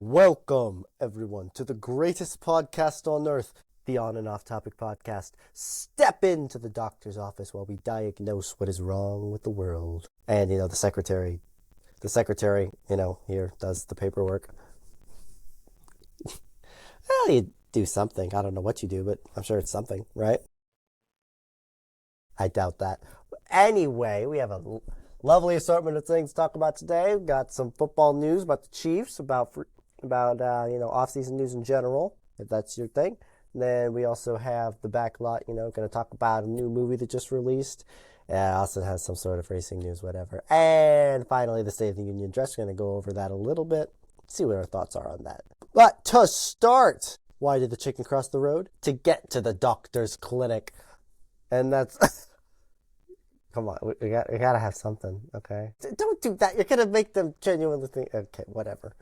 Welcome, everyone, to the greatest podcast on earth, the On and Off Topic Podcast. Step into the doctor's office while we diagnose what is wrong with the world. And, the secretary, here does the paperwork. Well, you do something. I don't know what you do, but I'm sure it's something, right? I doubt that. Anyway, we have a lovely assortment of things to talk about today. We've got some football news about the Chiefs, about off-season news in general, if that's your thing. And then we also have the Backlot, going to talk about a new movie that just released. Austin has some sort of racing news, whatever. And finally, the State of the Union address. We're going to go over that a little bit, see what our thoughts are on that. But to start, why did the chicken cross the road? To get to the doctor's clinic. And that's... Come on, we gotta have something, okay? Don't do that. You're gonna make them genuinely think... Okay, whatever.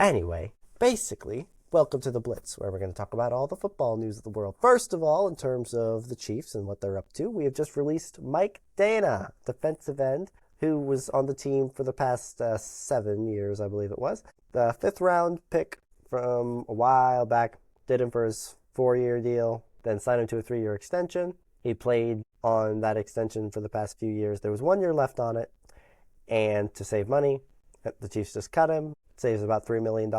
Anyway, basically, welcome to the Blitz, where we're going to talk about all the football news of the world. First of all, in terms of the Chiefs and what they're up to, we have just released Mike Dana, defensive end, who was on the team for the past 7 years, I believe it was. The 5th round pick from a while back, did him for his 4-year deal, then signed him to a 3-year extension. He played on that extension for the past few years. There was 1 year left on it, and to save money, the Chiefs just cut him. Saves about $3 million.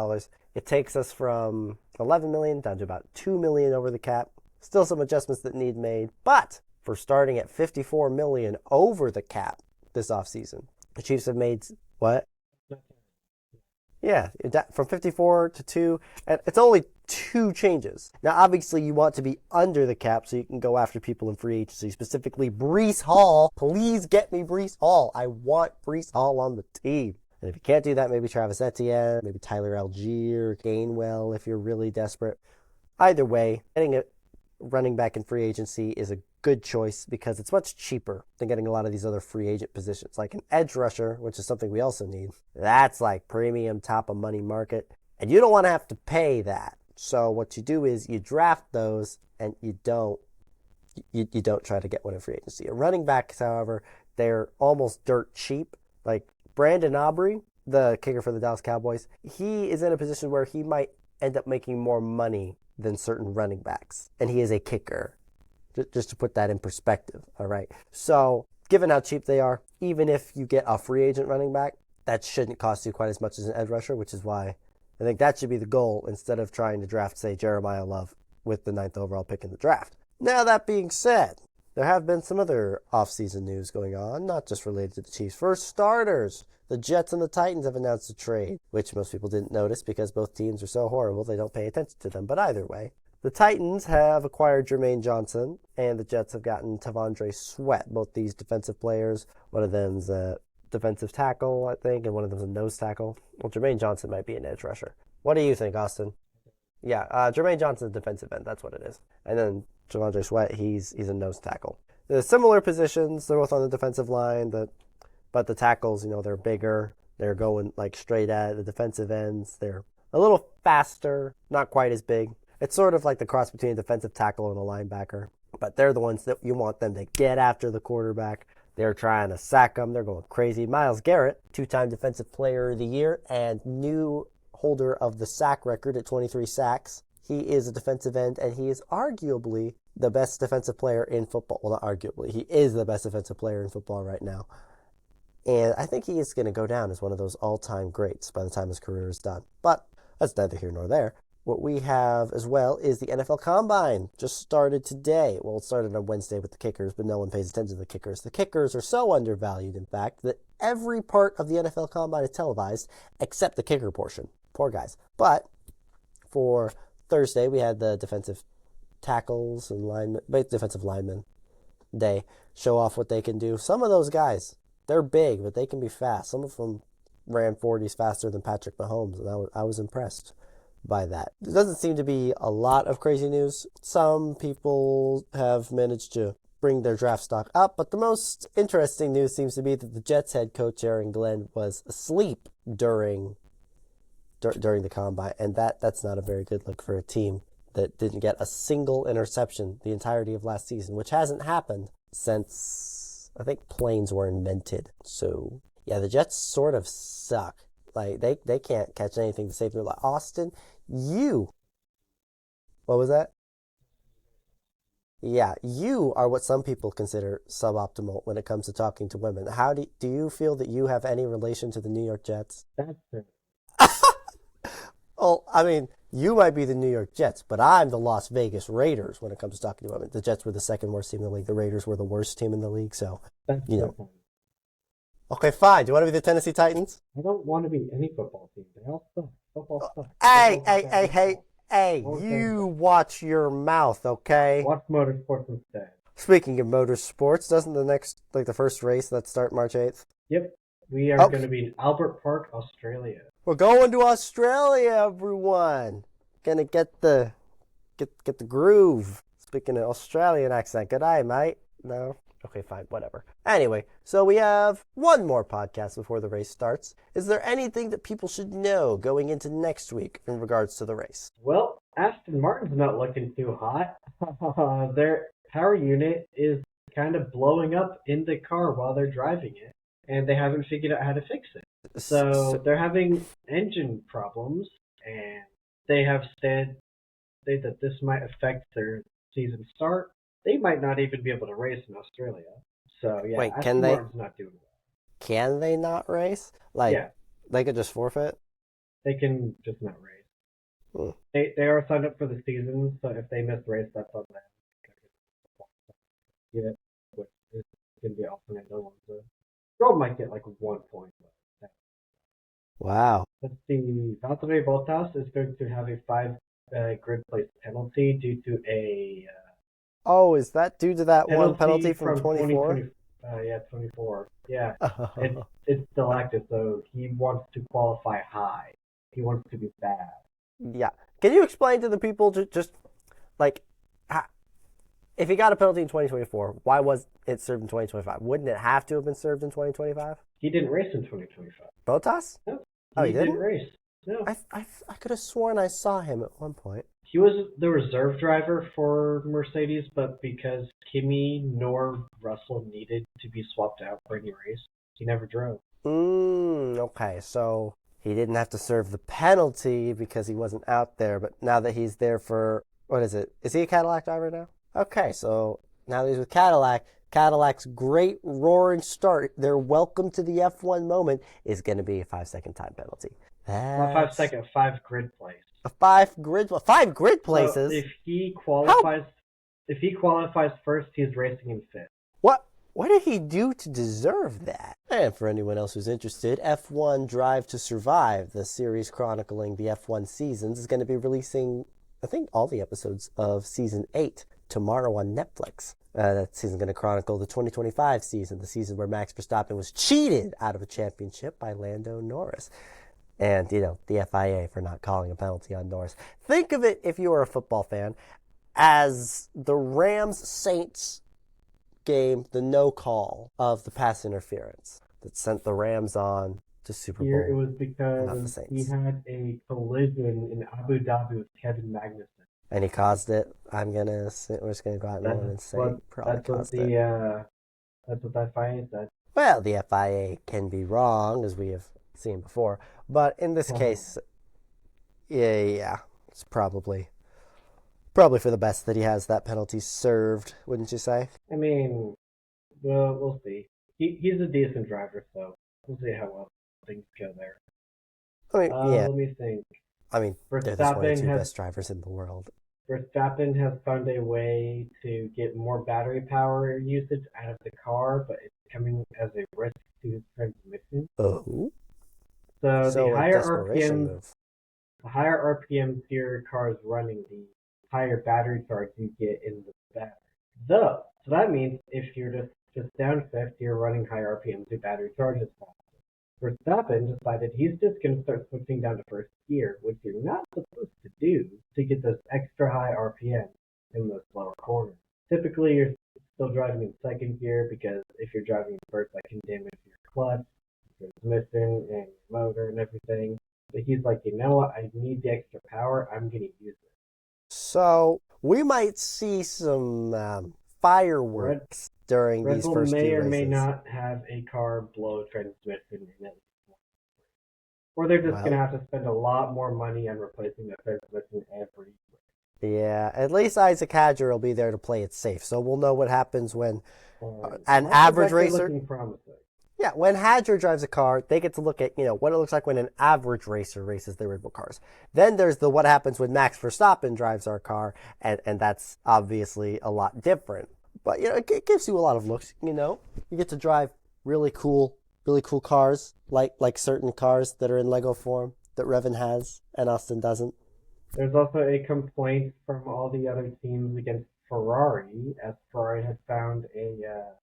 It takes us from $11 million down to about $2 million over the cap. Still some adjustments that need made, but for starting at $54 million over the cap this offseason, the Chiefs have made what? Yeah, from 54 to 2, and it's only 2 changes. Now, obviously, you want to be under the cap so you can go after people in free agency, specifically Breece Hall. Please get me Breece Hall. I want Breece Hall on the team. And if you can't do that, maybe Travis Etienne, maybe Tyler Algier, Gainwell if you're really desperate. Either way, getting a running back in free agency is a good choice because it's much cheaper than getting a lot of these other free agent positions. Like an edge rusher, which is something we also need. That's like premium, top of money market. And you don't want to have to pay that. So what you do is you draft those and you don't try to get one in free agency. A running backs, however, they're almost dirt cheap. Like Brandon Aubrey, the kicker for the Dallas Cowboys, he is in a position where he might end up making more money than certain running backs. And he is a kicker, just to put that in perspective, all right? So given how cheap they are, even if you get a free agent running back, that shouldn't cost you quite as much as an edge rusher, which is why I think that should be the goal instead of trying to draft, say, Jeremiah Love with the 9th overall pick in the draft. Now, that being said, there have been some other offseason news going on, not just related to the Chiefs. For starters, the Jets and the Titans have announced a trade, which most people didn't notice because both teams are so horrible they don't pay attention to them. But either way, the Titans have acquired Jermaine Johnson, and the Jets have gotten T'Vondre Sweat, both these defensive players. One of them's a defensive tackle, I think, and one of them's a nose tackle. Well, Jermaine Johnson might be an edge rusher. What do you think, Austin? Yeah, Jermaine Johnson's a defensive end, that's what it is. And then T'Vondre Sweat, he's a nose tackle. They're similar positions, they're both on the defensive line, but the tackles, they're bigger. They're going like straight at the defensive ends. They're a little faster, not quite as big. It's sort of like the cross between a defensive tackle and a linebacker. But they're the ones that you want them to get after the quarterback. They're trying to sack them. They're going crazy. Myles Garrett, 2-time Defensive Player of the Year and new holder of the sack record at 23 sacks. He is a defensive end, and he is arguably the best defensive player in football. Well, not arguably. He is the best defensive player in football right now. And I think he is going to go down as one of those all-time greats by the time his career is done. But that's neither here nor there. What we have as well is the NFL Combine. Just started today. Well, it started on Wednesday with the kickers, but no one pays attention to the kickers. The kickers are so undervalued, in fact, that every part of the NFL Combine is televised except the kicker portion. Poor guys. But for Thursday, we had the defensive tackles and defensive linemen day show off what they can do. Some of those guys, they're big, but they can be fast. Some of them ran 40s faster than Patrick Mahomes, and I was impressed by that. There doesn't seem to be a lot of crazy news. Some people have managed to bring their draft stock up, but the most interesting news seems to be that the Jets head coach Aaron Glenn was asleep during the combine, and that's not a very good look for a team that didn't get a single interception the entirety of last season, which hasn't happened since I think planes were invented. So yeah, the Jets sort of suck. Like, they can't catch anything to save their life. Austin, what was that? Yeah, you are what some people consider suboptimal when it comes to talking to women. How do you feel that you have any relation to the New York Jets? That's it. Well, I mean, you might be the New York Jets, but I'm the Las Vegas Raiders when it comes to talking to women. The Jets were the second worst team in the league. The Raiders were the worst team in the league. So, That's you so know. funny. Okay, fine. Do you want to be the Tennessee Titans? I don't want to be any football team. They all suck. Football sucks. Hey, Football's hey, bad hey, hey, football. hey, All things you watch your mouth, okay? Watch motorsports instead. Speaking of motorsports, doesn't the first race that start March 8th? Yep. We are going to be in Albert Park, Australia. We're going to Australia, everyone. Gonna get the groove. Speaking of Australian accent, good eye, mate. No? Okay, fine, whatever. Anyway, so we have one more podcast before the race starts. Is there anything that people should know going into next week in regards to the race? Well, Aston Martin's not looking too hot. Their power unit is kind of blowing up in the car while they're driving it, and they haven't figured out how to fix it. So they're having engine problems, and they have said that this might affect their season start. They might not even be able to race in Australia. So yeah, Wait, Aston Martin's not doing well. Can they not race? Like, Yeah, they could just forfeit? they can just not race. Hmm. They are signed up for the season, so if they miss race, that's on them. Yeah, which is going to be awesome. Alonso. Stroll might get like 1 point. Wow. Let's see. Valtteri Bottas is going to have a 5 grid place penalty due to a Oh, is that due to that one penalty penalty from 24? 24. Yeah, it's still active, so he wants to qualify high. He wants to be bad. Yeah. Can you explain to the people just like if he got a penalty in 2024, why was it served in 2025? Wouldn't it have to have been served in 2025? He didn't race in 2025. Bottas? No, Oh, he didn't race. No, I could have sworn I saw him at one point. he was the reserve driver for Mercedes, but because Kimi nor Russell needed to be swapped out for any race, he never drove. Okay, so he didn't have to serve the penalty because he wasn't out there, but now that he's there for, what is it? Is he a Cadillac driver now? Okay, so now that he's with Cadillac's great roaring start, their welcome to the F1 moment is going to be a 5-second time penalty. Not 5 second, 5 grid place. Five grid places? So if he qualifies first, he's racing in fifth. What did he do to deserve that? And for anyone else who's interested, F1 Drive to Survive, the series chronicling the F1 seasons, is going to be releasing, I think, all the episodes of Season 8 tomorrow on Netflix. That season's going to chronicle the 2025 season, the season where Max Verstappen was cheated out of a championship by Lando Norris. And, the FIA for not calling a penalty on Norris. Think of it, if you are a football fan, as the Rams-Saints game, the no call of the pass interference that sent the Rams on to Super Bowl. Here it was because he had a collision in Abu Dhabi with Kevin Magnussen. And he caused it. We're just gonna go out and say probably caused it. That's what the FIA said. Well, the FIA can be wrong, as we have seen before, but in this case, yeah, it's probably for the best that he has that penalty served, wouldn't you say? I mean, well, we'll see. He's a decent driver, so we'll see how well things go there. I mean, yeah. Let me think. I mean, they're the 22 best drivers in the world. Verstappen has found a way to get more battery power usage out of the car, but it's coming as a risk to his transmission. Oh. So the higher RPMs your car is running, the higher battery charge you get in the battery. So that means if you're just down fifth, you're running higher RPMs, your battery charge is faster. Verstappen decided he's just going to start switching down to first gear, which you're not supposed to do to get those extra high RPMs in those lower corners. Typically, you're still driving in second gear because if you're driving in first, that can damage your clutch, your transmission, and your motor and everything. But he's like, you know what? I need the extra power. I'm going to use it. So we might see some fireworks during these first few races. Red Bull may or may not have a car blow transmission in it. Or they're just Well, gonna have to spend a lot more money on replacing the transmission every. yeah, at least Isaac Hadger will be there to play it safe. So we'll know what happens when an That's average actually racer. looking promising. Yeah, when Hadger drives a car, they get to look at, what it looks like when an average racer races the original cars. Then there's the what happens when Max Verstappen drives our car, and that's obviously a lot different. But, it gives you a lot of looks, You get to drive really cool cars, like certain cars that are in Lego form that Revan has and Austin doesn't. There's also a complaint from all the other teams against Ferrari, as Ferrari had found a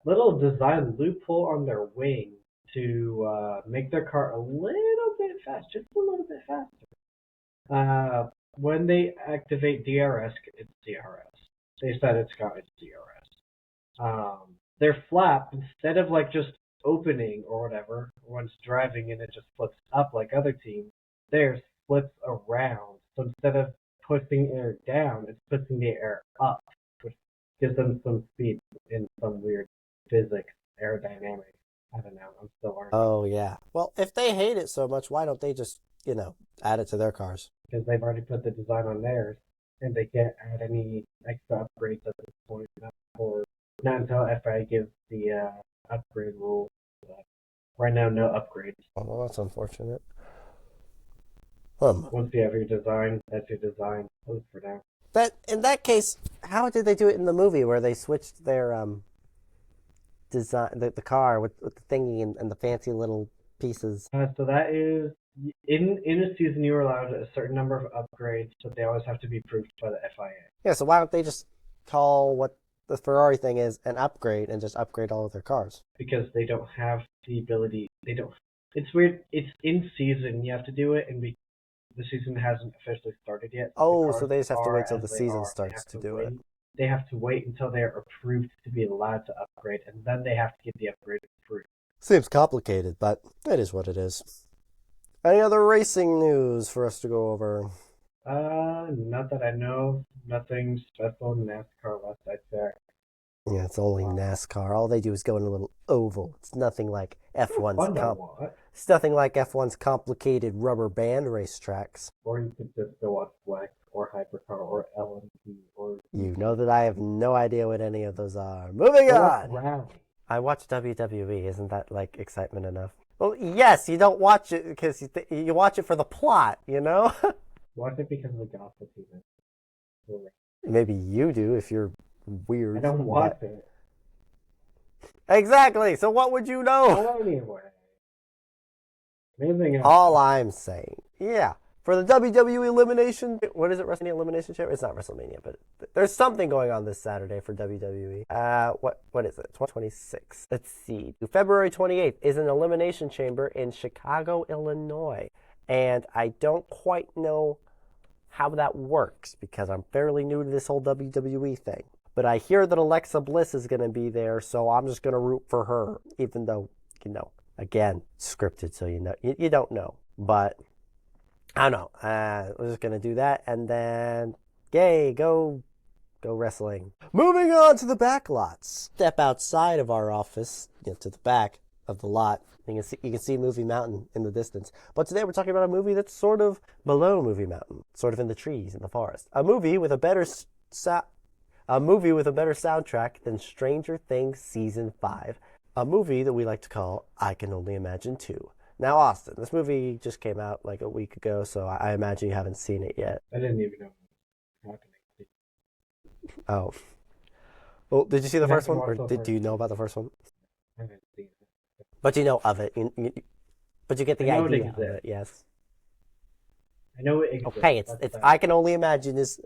little design loophole on their wing to make their car a little bit fast, just a little bit faster. When they activate DRS, it's DRS. They said it's DRS. Their flap, instead of just opening or whatever, once driving and it just flips up like other teams, theirs flips around. So instead of pushing air down, it's pushing the air up, which gives them some speed in some weird physics, aerodynamics. I don't know. I'm still learning. Oh, yeah. Well, if they hate it so much, why don't they just, add it to their cars? Because they've already put the design on theirs, and they can't add any extra upgrades at this point. Not until FIA gives the upgrade rule. Right now, no upgrades. Oh, well, that's unfortunate. Once you have your design, that's your design. Close for now. But in that case, how did they do it in the movie where they switched their design, the car with the thingy and the fancy little pieces? So that is in a season you are allowed a certain number of upgrades, but they always have to be approved by the FIA. Yeah, so why don't they just call what the Ferrari thing is an upgrade and just upgrade all of their cars? Because they don't have the ability. They don't. It's weird. It's in season. You have to do it, and the season hasn't officially started yet. Oh, so they just have to wait till the season starts to do it. They have to wait until they're approved to be allowed to upgrade, and then they have to get the upgrade approved. Seems complicated, but it is what it is. Any other racing news for us to go over? Not that I know. Nothing special. NASCAR last I checked. Yeah, it's only NASCAR. All they do is go in a little oval. It's nothing like F1's It's nothing like F1's complicated rubber band racetracks. Or you could just go on Flex or Hypercar or LMP or. You know that I have no idea what any of those are. Moving on. Rally. I watch WWE. Isn't that excitement enough? Well, yes. You don't watch it because you watch it for the plot. Watch it because of the gossip even. Maybe you do if you're weird. I don't watch it. Exactly. So what would you know? Anyway. Amazing. All I'm saying. Yeah. For the WWE Elimination, what is it? WrestleMania Elimination Chamber? It's not WrestleMania, but there's something going on this Saturday for WWE. What is it? 2026. Let's see. February 28th is an Elimination Chamber in Chicago, Illinois. And I don't quite know how that works because I'm fairly new to this whole WWE thing. But I hear that Alexa Bliss is going to be there, so I'm just going to root for her, even though, again, scripted, so you don't know. But I don't know. We're just going to do that, and then, yay, go wrestling. Moving on to the Backlot. Step outside of our office, to the back of the lot. You can see Movie Mountain in the distance. But today we're talking about a movie that's sort of below Movie Mountain, sort of in the trees, in the forest. A movie with a better soundtrack than Stranger Things Season 5. A movie that we like to call I Can Only Imagine 2. Now, Austin, this movie just came out a week ago, so I imagine you haven't seen it yet. I didn't even know what was happening. Oh. Well, did you see the first one? Or do you know about the first one? I haven't seen it. But you know of it. But you get the idea of it, yes. I know it exists. Okay, it's I Can Only Imagine it's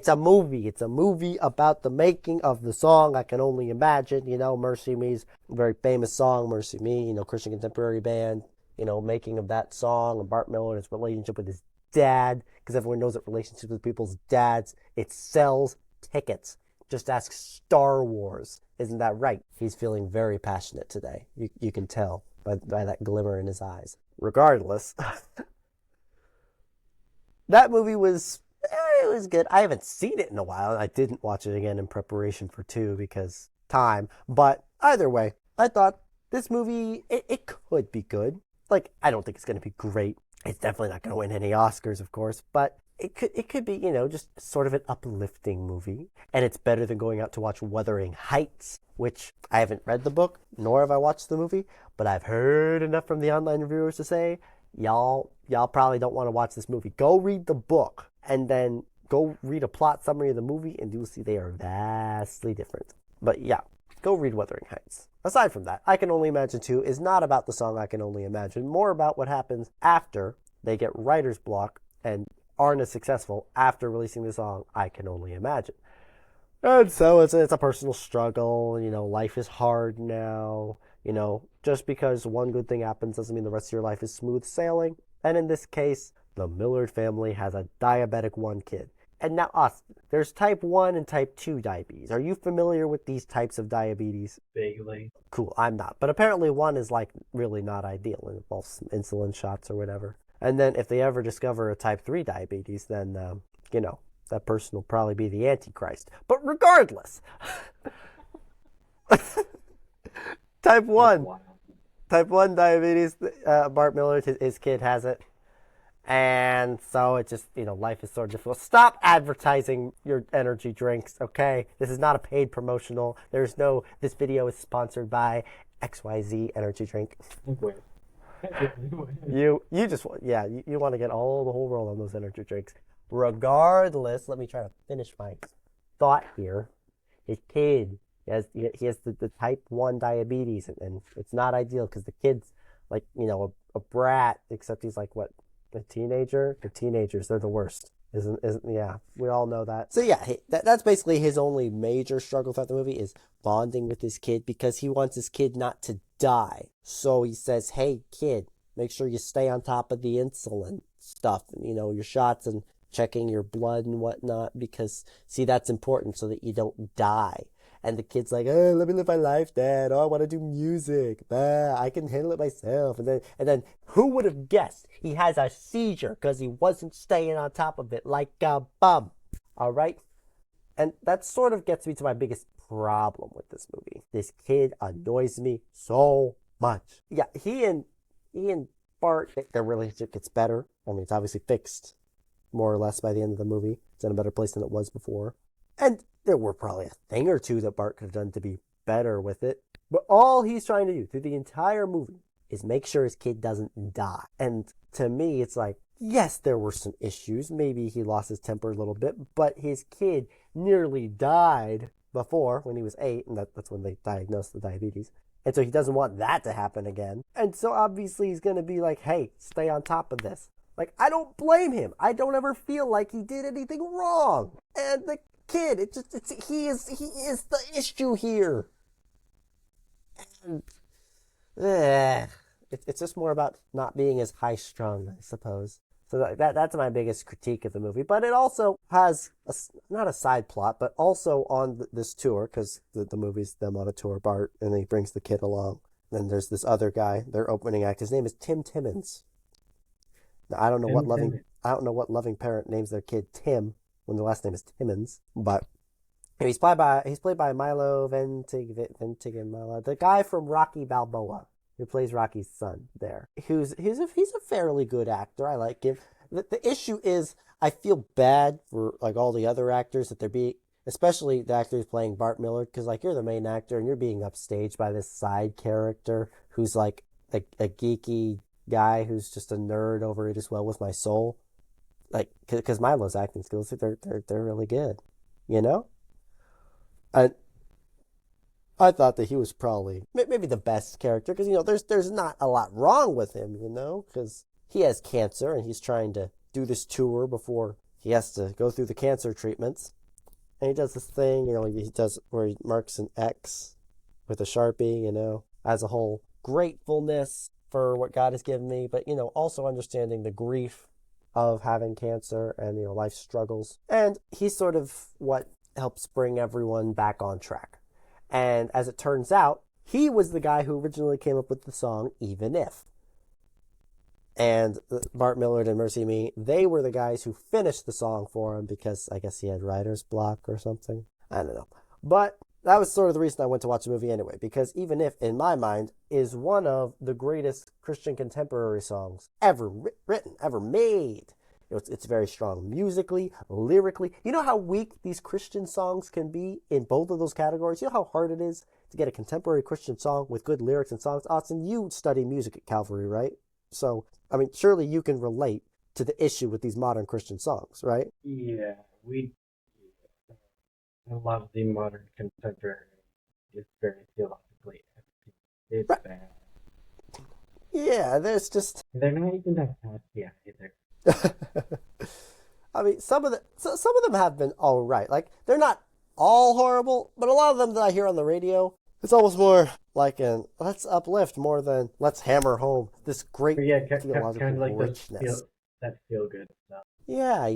a movie. It's a movie about the making of the song I Can Only Imagine. Mercy Me's a very famous song, Mercy Me, Christian contemporary band, making of that song, and Bart Miller and his relationship with his dad, because everyone knows that relationships with people's dads, it sells tickets. Just ask Star Wars. Isn't that right? He's feeling very passionate today. You can tell by that glimmer in his eyes. Regardless, that movie was good. I haven't seen it in a while. I didn't watch it again in preparation for 2 because time. But either way, I thought this movie, it could be good. Like, I don't think it's going to be great. It's definitely not going to win any Oscars, of course, but it could be, just sort of an uplifting movie. And it's better than going out to watch Wuthering Heights, which I haven't read the book, nor have I watched the movie, but I've heard enough from the online reviewers to say, y'all probably don't want to watch this movie. Go read the book, and then go read a plot summary of the movie, and you'll see they are vastly different. But yeah, go read Wuthering Heights. Aside from that, I Can Only Imagine 2 is not about the song I Can Only Imagine, more about what happens after they get writer's block and aren't as successful after releasing the song I Can Only Imagine. And so it's a personal struggle. Life is hard now. Just because one good thing happens doesn't mean the rest of your life is smooth sailing. And in this case, the Millard family has a diabetic 1 kid. And now, Austin, there's type 1 and type 2 diabetes. Are you familiar with these types of diabetes? Vaguely. Cool, I'm not. But apparently 1 is, really not ideal. It involves some insulin shots or whatever. And then if they ever discover a type 3 diabetes, then, that person will probably be the Antichrist. But regardless, type 1 diabetes, Bart Millard, his kid has it. And so it just, life is sort of difficult. Stop advertising your energy drinks, okay? This is not a paid promotional. This video is sponsored by XYZ energy drink. Wait. You just, you want to get the whole world on those energy drinks. Regardless, let me try to finish my thought here. His kid, he has the type 1 diabetes, and it's not ideal because the kid's a brat, except he's a teenager. The teenagers, they're the worst. Yeah, we all know that. So yeah, that's basically his only major struggle throughout the movie is bonding with his kid because he wants his kid not to die. So he says, hey kid, make sure you stay on top of the insulin stuff, your shots and checking your blood and whatnot, because see, that's important so that you don't die. And the kid's like, oh, let me live my life, Dad. Oh, I want to do music. I can handle it myself. And then who would have guessed he has a seizure because he wasn't staying on top of it like a bum. All right? And that sort of gets me to my biggest problem with this movie. This kid annoys me so much. Yeah, he and Bart, their relationship gets better. I mean, it's obviously fixed more or less by the end of the movie. It's in a better place than it was before. And there were probably a thing or two that Bart could have done to be better with it. But all he's trying to do through the entire movie is make sure his kid doesn't die. And to me, it's like, yes, there were some issues. Maybe he lost his temper a little bit, but his kid nearly died before when he was 8, and that's when they diagnosed the diabetes. And so he doesn't want that to happen again. And so obviously he's going to be like, hey, stay on top of this. I don't blame him. I don't ever feel like he did anything wrong. And the kid, he is the issue here. And it's just more about not being as high strung, I suppose. So that's my biggest critique of the movie. But it also has not a side plot, but also on this tour, because the movie's them on a tour, Bart, and he brings the kid along. Then there's this other guy, their opening act. His name is Tim Timmons. Now, I don't know what loving parent names their kid Tim when the last name is Timmons, but he's played by Milo Ventimiglia, the guy from Rocky Balboa, who plays Rocky's son there. He's a fairly good actor. I like him. The issue is I feel bad for all the other actors that they're being, especially the actors playing Bart Millard, because you're the main actor and you're being upstaged by this side character who's a geeky guy who's just a nerd over It Is Well With My Soul. Because Milo's acting skills, they're really good, And I thought that he was probably maybe the best character, because there's not a lot wrong with him, because he has cancer and he's trying to do this tour before he has to go through the cancer treatments, and he does this thing, he does where he marks an X with a Sharpie, as a whole gratefulness for what God has given me, but also understanding the grief of having cancer and life struggles. And he's sort of what helps bring everyone back on track. And as it turns out, he was the guy who originally came up with the song Even If. And Bart Millard and Mercy Me, they were the guys who finished the song for him because I guess he had writer's block or something. I don't know. But that was sort of the reason I went to watch the movie anyway, because Even If, in my mind, is one of the greatest Christian contemporary songs ever written, ever made. It's very strong musically, lyrically. You know how weak these Christian songs can be in both of those categories? You know how hard it is to get a contemporary Christian song with good lyrics and songs? Austin, you study music at Calvary, right? So, I mean, surely you can relate to the issue with these modern Christian songs, right? Yeah, a lot of the modern contemporary is very theologically empty. It's Right. bad. Yeah, there's just... They're not even that happy either. I mean, some of them have been all right. Like, they're not all horrible, but a lot of them that I hear on the radio, it's almost more like an let's uplift more than let's hammer home this great theological kind of like richness. that feel good stuff. Yeah,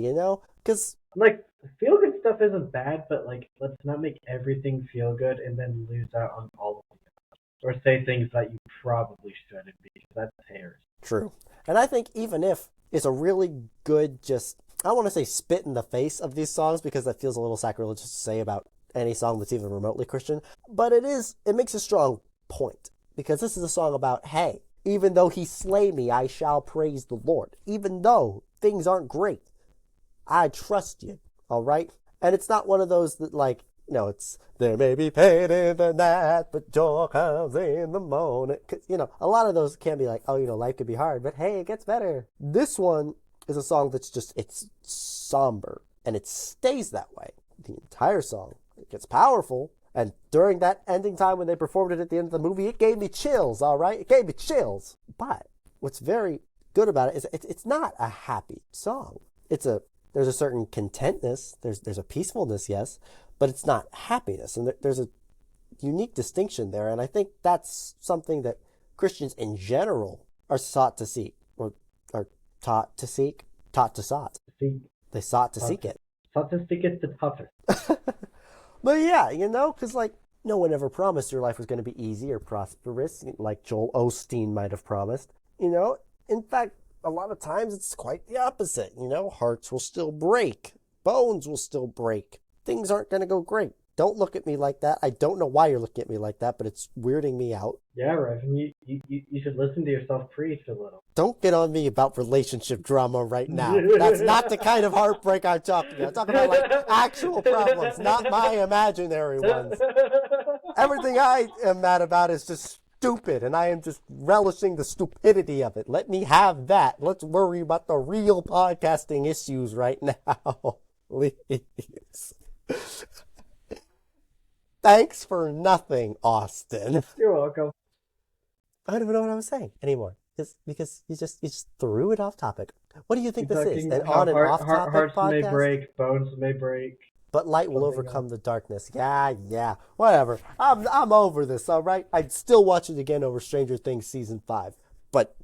because Like feel good stuff isn't bad, but like let's not make everything feel good and then lose out on all of it, or say things that you probably shouldn't because that's heresy. true. And I think Even If is a really good, just, I don't want to say spit in the face of these songs because that feels a little sacrilegious to say about any song that's even remotely Christian, but it makes a strong point because this is a song about, hey, even though he slay me, I shall praise the Lord. Even though things aren't great, I trust you, all right? And it's not one of those that, like, it's, there may be pain in the night, but joy comes in the morning. 'Cause, a lot of those can be like, oh, life could be hard, but hey, it gets better. This one is a song that's just, it's somber, and it stays that way the entire song. It gets powerful, and during that ending time when they performed it at the end of the movie, it gave me chills, all right? It gave me chills. But what's very good about it is it's not a happy song. There's a certain contentness, there's a peacefulness, yes, but it's not happiness. And there's a unique distinction there. And I think that's something that Christians in general are sought to seek, or are taught to seek, taught to sought. They sought to seek it. Sought to seek it the toughest. But yeah, because like no one ever promised your life was going to be easy or prosperous, like Joel Osteen might have promised. In fact, a lot of times it's quite the opposite. Hearts will still break. Bones will still break. Things aren't going to go great. Don't look at me like that. I don't know why you're looking at me like that, but it's weirding me out. Yeah, Revan, you should listen to yourself preach a little. Don't get on me about relationship drama right now. That's not the kind of heartbreak I'm talking about. I'm talking about like actual problems, not my imaginary ones. Everything I am mad about is just stupid, and I am just relishing the stupidity of it. Let me have that. Let's worry about the real podcasting issues right now. Please. Thanks for nothing, Austin. You're welcome. I don't even know what I was saying anymore. Just because you just threw it off topic. What do you think this is? An on and off topic hearts podcast? May break, bones may break. But light will overcome the darkness. Yeah. Whatever. I'm over this, all right? I'd still watch it again over Stranger Things Season 5. But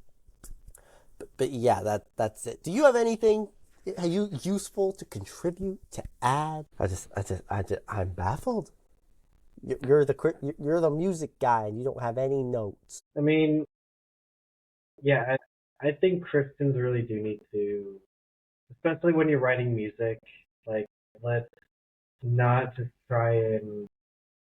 yeah, that's it. Do you have anything useful to contribute, to add? I'm baffled. You're the music guy and you don't have any notes. I mean, yeah, I think Christians really do need to, especially when you're writing music, like, let's not just try and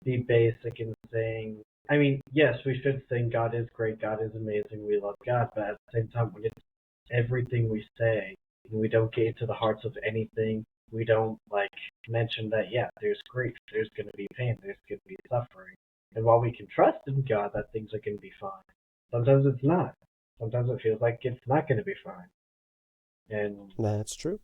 be basic in saying, I mean, yes, we should sing God is great, God is amazing, we love God, but at the same time, when it's everything we say, and we don't get into the hearts of anything, we don't, like, mention that, yeah, there's grief, there's going to be pain, there's going to be suffering. And while we can trust in God that things are going to be fine, sometimes it's not. Sometimes it feels like it's not going to be fine. And that's true.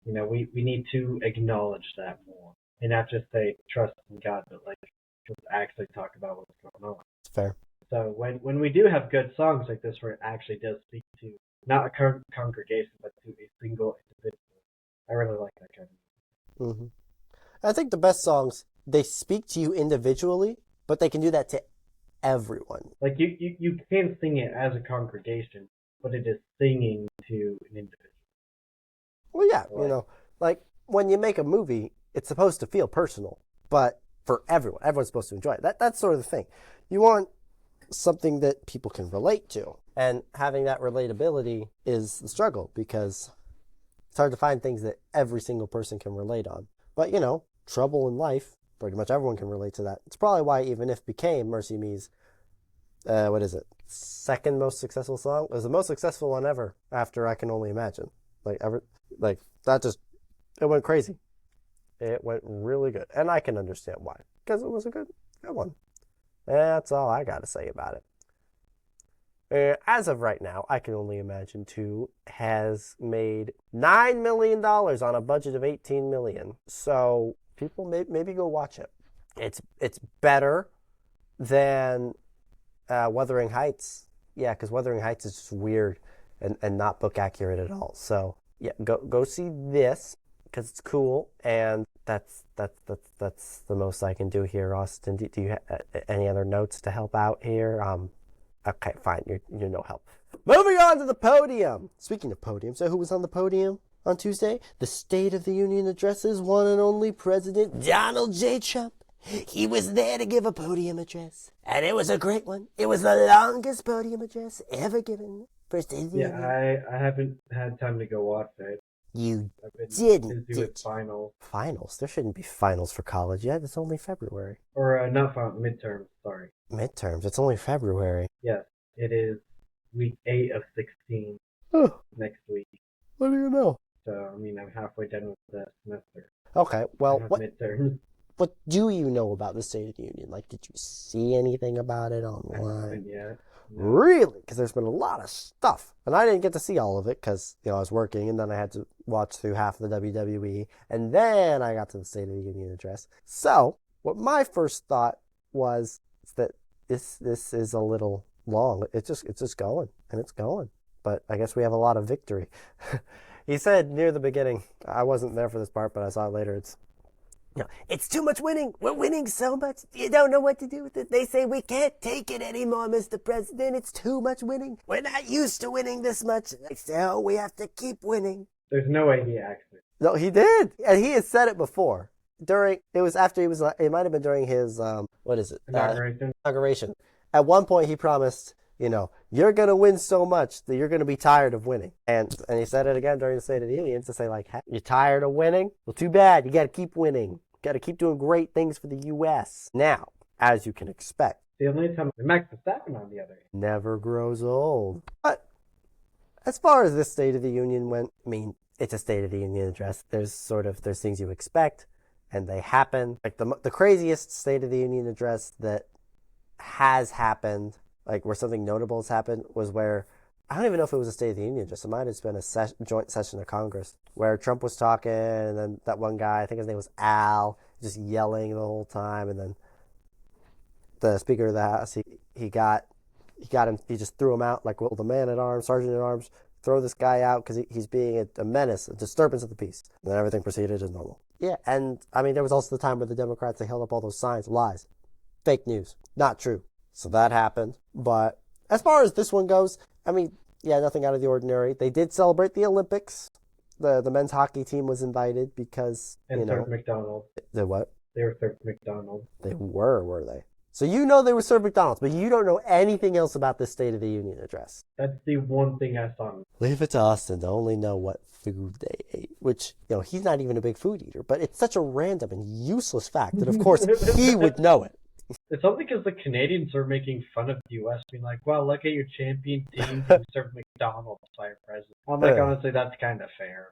We need to acknowledge that more. And not just say trust in God, but, like, just actually talk about what's going on. It's fair. So when we do have good songs like this where it actually does speak to not a congregation, but to a single individual, I really like that kind of music. Mm-hmm. I think the best songs, they speak to you individually, but they can do that to everyone. Like, you can sing it as a congregation, but it is singing to an individual. Well, yeah, like when you make a movie, it's supposed to feel personal, but for everyone's supposed to enjoy it. That's sort of the thing. You want something that people can relate to, and having that relatability is the struggle because it's hard to find things that every single person can relate on. But, trouble in life, Pretty much everyone can relate to that. It's probably why Even If became Mercy Me's, second most successful song. It was the most successful one ever after I Can Only Imagine. It went crazy. It went really good. And I can understand why. Because it was a good one. That's all I got to say about it. As of right now, I Can Only Imagine 2 has made $9 million on a budget of $18 million. So people maybe go watch it. It's better than Wuthering Heights. Yeah, because Wuthering Heights is just weird and not book accurate at all. So yeah, go see this because it's cool, and that's the most I can do here. Austin, do you have any other notes to help out here? Okay, fine. You're no help. Moving on to the podium. Speaking of podium, so who was on the podium on Tuesday? The State of the Union addresses one and only President Donald J. Trump. He was there to give a podium address, and it was a great one. It was the longest podium address ever given for State of the Union. I haven't had time to go watch it. You I've didn't, been busy with finals. Finals? There shouldn't be finals for college yet. It's only February. Or not finals, midterms, sorry. Midterms? It's only February. Yes, it is week 8 of 16 next week. What do you know? So, I mean, I'm halfway done with the semester. Okay, well, midterms. What do you know about the State of the Union? Like, did you see anything about it online? Yeah. No. Really? Because there's been a lot of stuff. And I didn't get to see all of it because, I was working, and then I had to watch through half of the WWE. And then I got to the State of the Union address. So, what my first thought was that this is a little long. It's just going, and it's going. But I guess we have a lot of victory. He said near the beginning, I wasn't there for this part, but I saw it later, it's too much winning. We're winning so much. You don't know what to do with it. They say we can't take it anymore, Mr. President. It's too much winning. We're not used to winning this much. So we have to keep winning. There's no way he actually. No, he did. And he has said it before. It might have been during his, inauguration. At one point he promised, you're going to win so much that you're going to be tired of winning. And he said it again during the State of the Union to say, you're tired of winning? Well, too bad. You got to keep winning. Got to keep doing great things for the U.S. Now, as you can expect. The only time Max Verstappen, on the other hand. Never grows old. But as far as this State of the Union went, it's a State of the Union address. There's things you expect, and they happen. Like the craziest State of the Union address that has happened, like where something notable has happened, was where, I don't even know if it was a State of the Union address. It might have been a joint session of Congress where Trump was talking, and then that one guy, I think his name was Al, just yelling the whole time, and then the Speaker of the House, he got him, he just threw him out, like, well, the man at arms, sergeant at arms, throw this guy out because he's being a menace, a disturbance of the peace. And then everything proceeded as normal. Yeah, and there was also the time where the Democrats, they held up all those signs, lies, fake news, not true. So that happened. But as far as this one goes, nothing out of the ordinary. They did celebrate the Olympics. The men's hockey team was invited because, served McDonald's. The what? They were served McDonald's. They were they? So they were served McDonald's, but you don't know anything else about the State of the Union address. That's the one thing I saw. Leave it to Austin to only know what food they ate, which, he's not even a big food eater, but it's such a random and useless fact that, of course, he would know it. It's only because the Canadians are making fun of the U.S., being like, well, look at your champion team who served McDonald's by your president. I'm like, honestly, that's kind of fair.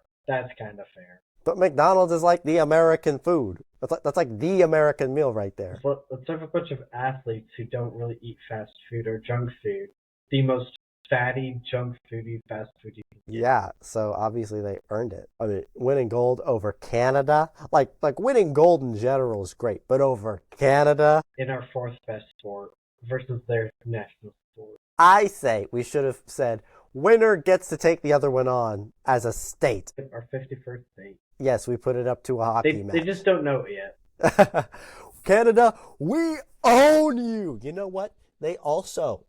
But McDonald's is like the American food. That's like the American meal right there. Let's have a bunch of athletes who don't really eat fast food or junk food. The most fatty, junk foody, fast foody. Yeah, so obviously they earned it. Winning gold over Canada, like winning gold in general is great, but over Canada, in our fourth best sport versus their national sport. I say we should have said winner gets to take the other one on as a state. Our 51st state. Yes, we put it up to a hockey match. They just don't know it yet. Canada, we own you. You know what? They also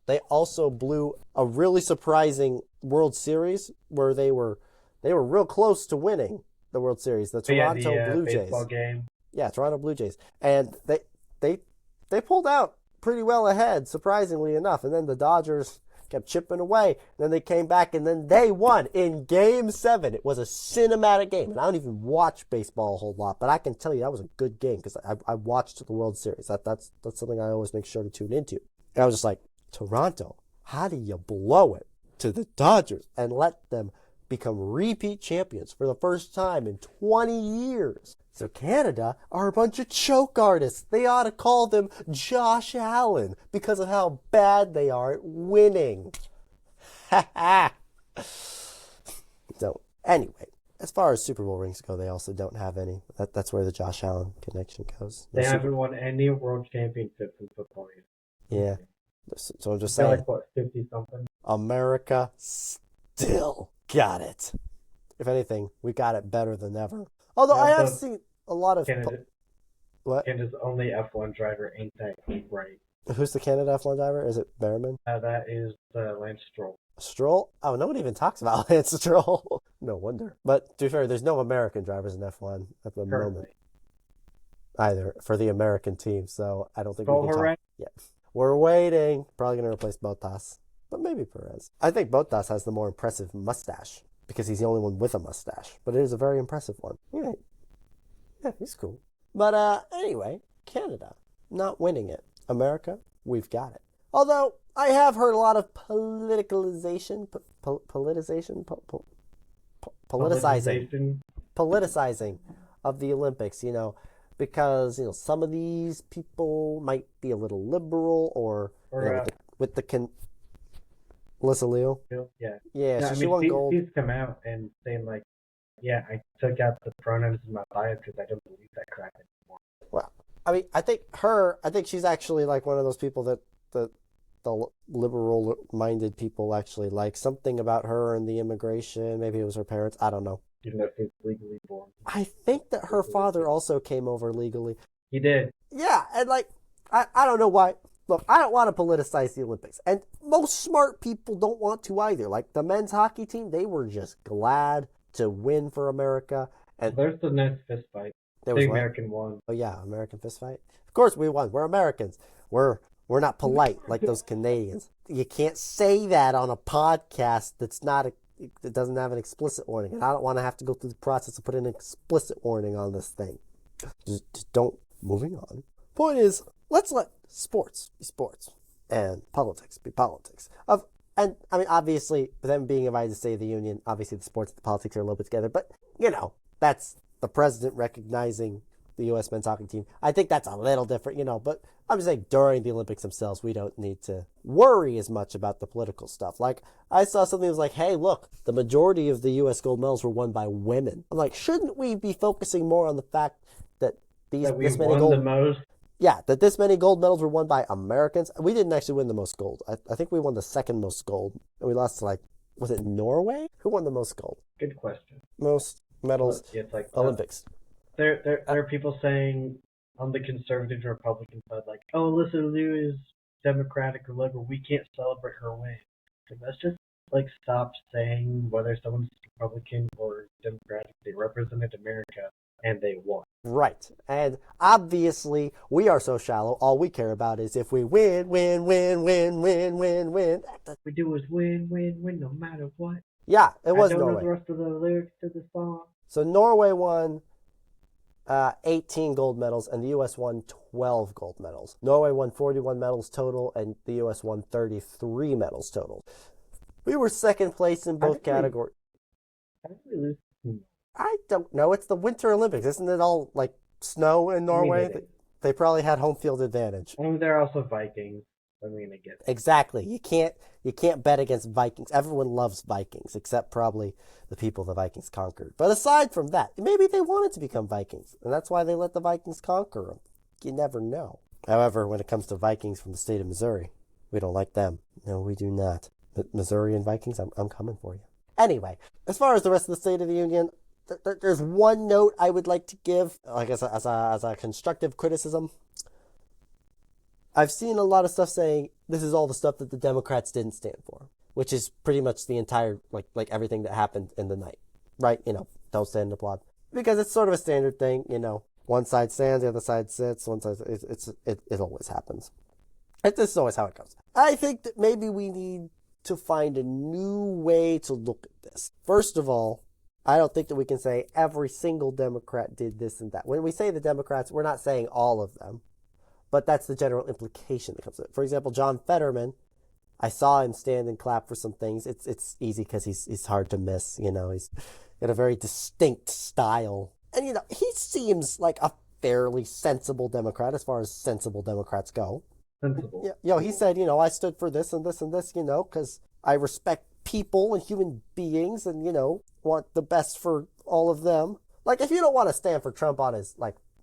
blew a really surprising World Series where they were real close to winning the World Series. The Toronto Blue Jays. Baseball game. Yeah, Toronto Blue Jays, and they pulled out pretty well ahead, surprisingly enough. And then the Dodgers kept chipping away. Then they came back, and then they won in Game 7. It was a cinematic game. And I don't even watch baseball a whole lot, but I can tell you that was a good game because I watched the World Series. That's something I always make sure to tune into. And I was just like, Toronto, how do you blow it to the Dodgers and let them become repeat champions for the first time in 20 years? So Canada are a bunch of choke artists. They ought to call them Josh Allen because of how bad they are at winning. Ha ha. So anyway, as far as Super Bowl rings go, they also don't have any. That's where the Josh Allen connection goes. They haven't won any world championships in football yet. Yeah. So I'm just They're saying. like, what, 50-something? America still got it. If anything, we got it better than ever. Although I have seen a lot of... What? Canada's only F1 driver ain't that right. Who's the Canada F1 driver? Is it Behrman? That is Lance Stroll. Stroll? Oh, no one even talks about Lance Stroll. No wonder. But to be fair, there's no American drivers in F1 at the moment. Either for the American team, so I don't think we can talk. Yeah. We're waiting. Probably going to replace Bottas. But maybe Perez. I think Bottas has the more impressive mustache because he's the only one with a mustache. But it is a very impressive one. Yeah, he's cool. But anyway, Canada not winning it. America, we've got it. Although I have heard a lot of politicizing of the Olympics, because, some of these people might be a little liberal or with the Alyssa Liu. Yeah, so she won gold. She's come out and saying like, yeah, I took out the pronouns in my bio because I don't believe that crap anymore. Well, I mean, I think she's actually like one of those people that the liberal-minded people actually like. Something about her and the immigration. Maybe it was her parents. I don't know. Even though she's legally born. I think that her father also came over legally. He did. Yeah, and like, I don't know why. Look, I don't want to politicize the Olympics. And most smart people don't want to either. Like the men's hockey team, they were just glad to win for America. And there's the next fist fight. The American won. Oh yeah, American fist fight. Of course we won. We're Americans. We're not polite like those Canadians. You can't say that on a podcast that doesn't have an explicit warning. And I don't want to have to go through the process of putting an explicit warning on this thing. Just don't. Moving on. Point is, let's let sports be sports and politics be politics. And I mean, obviously, them being invited to State of the Union, obviously the sports and the politics are a little bit together. But, that's the president recognizing the U.S. men's hockey team. I think that's a little different, But I'm just saying, during the Olympics themselves, we don't need to worry as much about the political stuff. Like, I saw something that was like, hey, look, the majority of the U.S. gold medals were won by women. I'm like, shouldn't we be focusing more on the fact that this many gold medals were won by Americans? We didn't actually win the most gold. I think we won the second most gold. And we lost to, was it Norway? Who won the most gold? Good question. Most medals, Olympics. There are people saying on the conservative Republican side, like, oh, Alyssa Liu is Democratic or liberal. We can't celebrate her win. Like, let's just stop saying whether someone's Republican or Democratic. They represented America and they won. Right. And obviously, we are so shallow. All we care about is if we win. What we do is win, no matter what. Yeah, it was Norway. I don't know the rest of the lyrics to the song. So Norway won 18 gold medals, and the U.S. won 12 gold medals. Norway won 41 medals total, and the U.S. won 33 medals total. We were second place in both categories. I don't know. It's the Winter Olympics. Isn't it all snow in Norway? They probably had home field advantage. I mean, they're also Vikings. I mean, I get it. Exactly. You can't bet against Vikings. Everyone loves Vikings, except probably the people the Vikings conquered. But aside from that, maybe they wanted to become Vikings, and that's why they let the Vikings conquer them. You never know. However, when it comes to Vikings from the state of Missouri, we don't like them. No, we do not. But Missouri and Vikings, I'm coming for you. Anyway, as far as the rest of the State of the Union, there's one note I would like to give, as a constructive criticism. I've seen a lot of stuff saying this is all the stuff that the Democrats didn't stand for, which is pretty much the entire, everything that happened in the night, right? Don't stand and applaud. Because it's sort of a standard thing, one side stands, the other side sits, one side, it always happens. This is always how it goes. I think that maybe we need to find a new way to look at this. First of all, I don't think that we can say every single Democrat did this and that. When we say the Democrats, we're not saying all of them, but that's the general implication that comes with it. For example, John Fetterman, I saw him stand and clap for some things. It's easy because he's hard to miss. He's got a very distinct style. And, he seems like a fairly sensible Democrat as far as sensible Democrats go. Sensible. Yeah, he said, I stood for this and this and this, because I respect people and human beings and, want the best for all of them. Like, if you don't want to stand for Trump on his,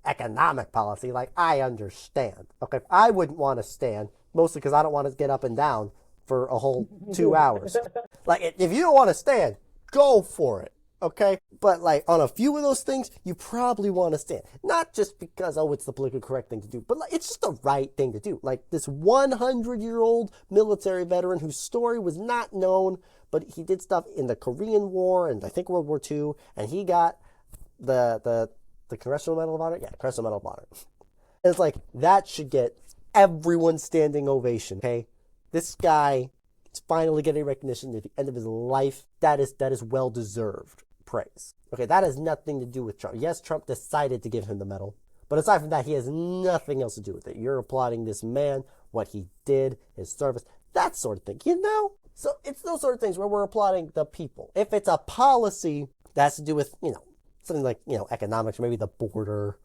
economic policy, I understand. Okay, I wouldn't want to stand, mostly because I don't want to get up and down for a whole 2 hours. If you don't want to stand, go for it. Okay? But, on a few of those things, you probably want to stand. Not just because, it's the politically correct thing to do, but, it's just the right thing to do. This 100-year-old military veteran whose story was not known, but he did stuff in the Korean War and I think World War II, and he got the Congressional Medal of Honor? Yeah, Congressional Medal of Honor. And it's that should get everyone standing ovation, okay? This guy is finally getting recognition at the end of his life. That is well-deserved praise. Okay, that has nothing to do with Trump. Yes, Trump decided to give him the medal, but aside from that, he has nothing else to do with it. You're applauding this man, what he did, his service, that sort of thing, So it's those sort of things where we're applauding the people. If it's a policy that has to do with, something like, economics, maybe the border,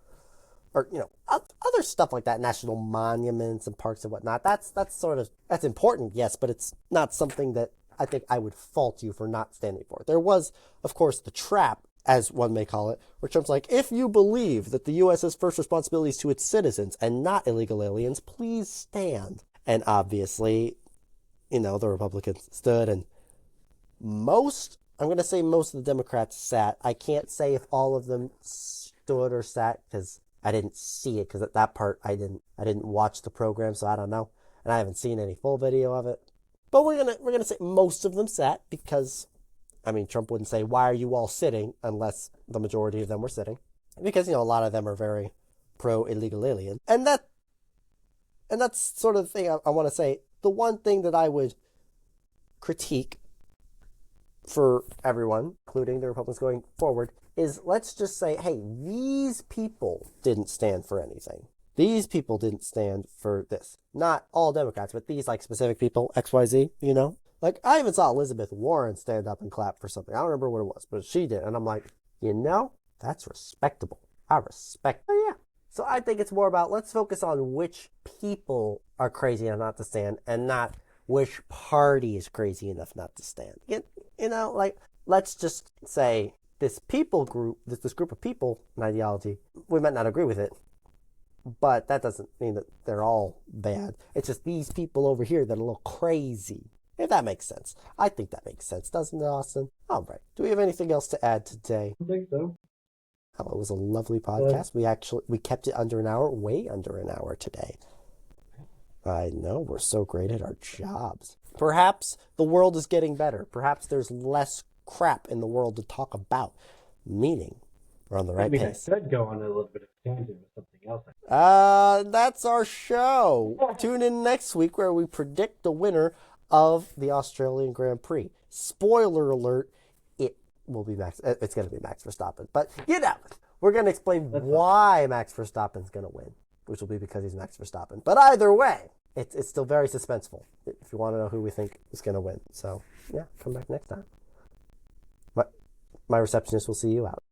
or, other stuff like that, national monuments and parks and whatnot, that's important, yes, but it's not something that I think I would fault you for not standing for. There was, of course, the trap, as one may call it, where Trump's if you believe that the U.S.'s first responsibility is to its citizens and not illegal aliens, please stand. And obviously, the Republicans stood, and I'm going to say most of the Democrats sat. I can't say if all of them stood or sat because I didn't see it, because at that part I didn't watch the program, so I don't know. And I haven't seen any full video of it. But we're gonna say most of them sat because, Trump wouldn't say, why are you all sitting, unless the majority of them were sitting. Because, a lot of them are very pro-illegal alien. And that's sort of the thing I want to say. The one thing that I would critique for everyone, including the Republicans going forward, is let's just say, hey, these people didn't stand for anything. These people didn't stand for this. Not all Democrats, but these specific people, XYZ, I even saw Elizabeth Warren stand up and clap for something. I don't remember what it was, but she did. And I'm that's respectable. I respect. Oh, yeah. So I think it's more about let's focus on which people are crazy enough not to stand and not which party is crazy enough not to stand. Let's just say this group of people and ideology, we might not agree with it, but that doesn't mean that they're all bad. It's just these people over here that are a little crazy. If that makes sense. I think that makes sense, doesn't it, Austin? All right. Do we have anything else to add today? I think so. Oh, it was a lovely podcast. We kept it under an hour, way under an hour today. I know, we're so great at our jobs. Perhaps the world is getting better. Perhaps there's less crap in the world to talk about. Meaning, we're on the right pace. I could go on a little bit of a tangent with something else. That's our show. Tune in next week where we predict the winner of the Australian Grand Prix. Spoiler alert, it will be Max. It's going to be Max Verstappen. But, we're going to explain why Max Verstappen's going to win, which will be because he's Max Verstappen. But either way, it's still very suspenseful if you want to know who we think is going to win. So, yeah, come back next time. My receptionist will see you out.